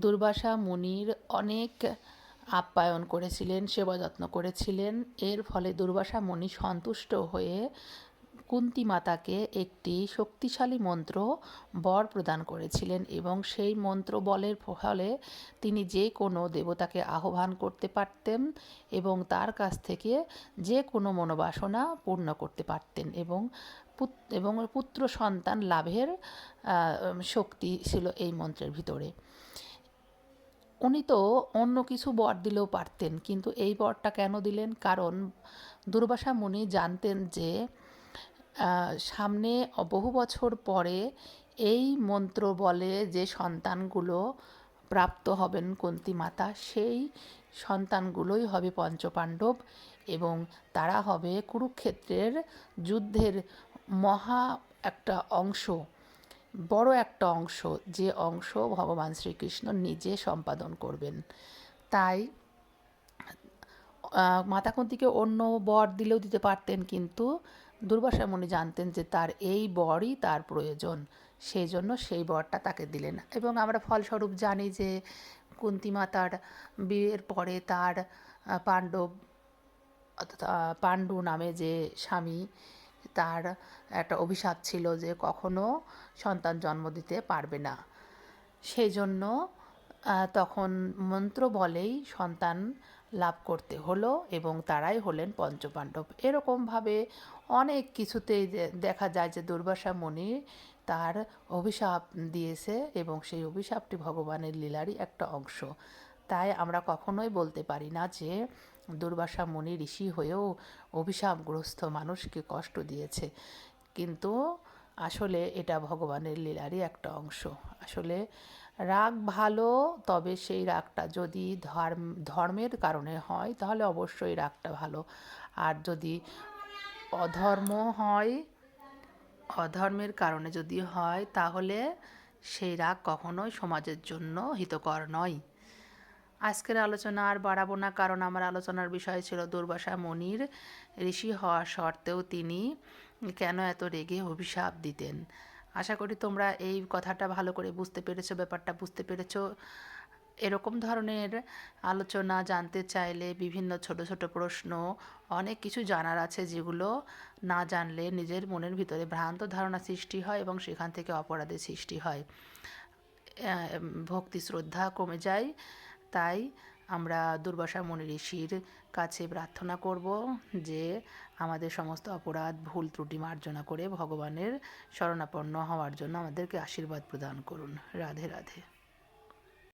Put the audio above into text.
দুর্বাসা মুনির অনেক আপ্যায়ন করেছিলেন, সেবা যত্ন করেছিলেন। এর ফলে দুর্বাসা মুনি সন্তুষ্ট হয়ে কুন্তী মাতাকে একটি শক্তিশালী মন্ত্র বর প্রদান করেছিলেন এবং সেই মন্ত্র বলের ফলে তিনি যে কোনো দেবতাকে আহ্বান করতে পারতেন এবং তার কাছ থেকে যে কোনো মনোবাসনা পূর্ণ করতে পারতেন এবং পুত্র সন্তান লাভের শক্তি ছিল এই মন্ত্রের ভিতরে। উনি তো অন্য কিছু বর দিলেও পারতেন, কিন্তু এই বরটা কেন দিলেন? কারণ দুর্বাসা মুনি জানতেন যে সামনে বহু বছর পরে এই মন্ত্র বলে যে সন্তানগুলো প্রাপ্ত হবেন কুন্তী মাতা, সেই সন্তানগুলোই হবে পঞ্চপাণ্ডব এবং তারা হবে কুরুক্ষেত্রের যুদ্ধের মহা একটা অংশ, বড় একটা অংশ, যে অংশ ভগবান শ্রীকৃষ্ণ নিজে সম্পাদন করবেন। তাই মাতা কুন্তীকে অন্য বর দিলেও দিতে পারতেন, কিন্তু দুর্বাসা মুনি জানতেন যে তার এই বরই তার প্রয়োজন, সেই জন্য সেই বরটা তাকে দিলেন। এবং আমরা ফলস্বরূপ জানি যে কুন্তী মাতার বিয়ের পরে তার পাণ্ডু নামে যে স্বামী, তার একটা অভিশাপ ছিল যে কখনো সন্তান জন্ম দিতে পারবে না। সেই জন্য তখন মন্ত্র বলেই সন্তান লাভ করতে হলো এবং তারাই হলেন পঞ্চপাণ্ডব। এরকমভাবে অনেক কিছুতেই দেখা যায় যে দুর্বাসা মুনি তার অভিশাপ দিয়েছে এবং সেই অভিশাপটি ভগবানের লীলারই একটা অংশ। তাই আমরা কখনোই বলতে পারি না যে দুর্বাসা মুনি ঋষি হয়েও অভিশাপগ্রস্ত মানুষকে কষ্ট দিয়েছে, কিন্তু আসলে এটা ভগবানের লীলারই একটা অংশ। আসলে রাগ ভালো, তবে সেই রাগটা যদি ধর্মের কারণে হয় তাহলে অবশ্যই রাগটা ভালো, আর যদি অধর্মের কারণে যদি হয় তাহলে সেই রাগ কখনোই সমাজের জন্য হিতকর নয়। আজকের আলোচনা আর বাড়াবো না, কারণ আমার আলোচনার বিষয় ছিল দুর্বাসা মুনির ঋষি হওয়া সত্ত্বেও তিনি কেন এত রেগে অভিশাপ দিতেন। আশা করি তোমরা এই কথাটা ভালো করে বুঝতে পেরেছো, ব্যাপারটা বুঝতে পেরেছো। এরকম ধরনের আলোচনা জানতে চাইলে বিভিন্ন ছোট ছোট প্রশ্ন, অনেক কিছু জানার আছে যেগুলো না জানলে নিজের মনের ভিতরে ভ্রান্ত ধারণা সৃষ্টি হয় এবং সেখান থেকে অপরাধের সৃষ্টি হয়, ভক্তি শ্রদ্ধা কমে যায়। তাই আমরা দুর্বাসা মুনি ঋষির কাছে প্রার্থনা করব যে আমাদের সমস্ত অপরাধ ভুল ত্রুটি মার্জনা করে ভগবানের শরণাপন্ন হওয়ার জন্য আমাদেরকে আশীর্বাদ প্রদান করুন। রাধে রাধে।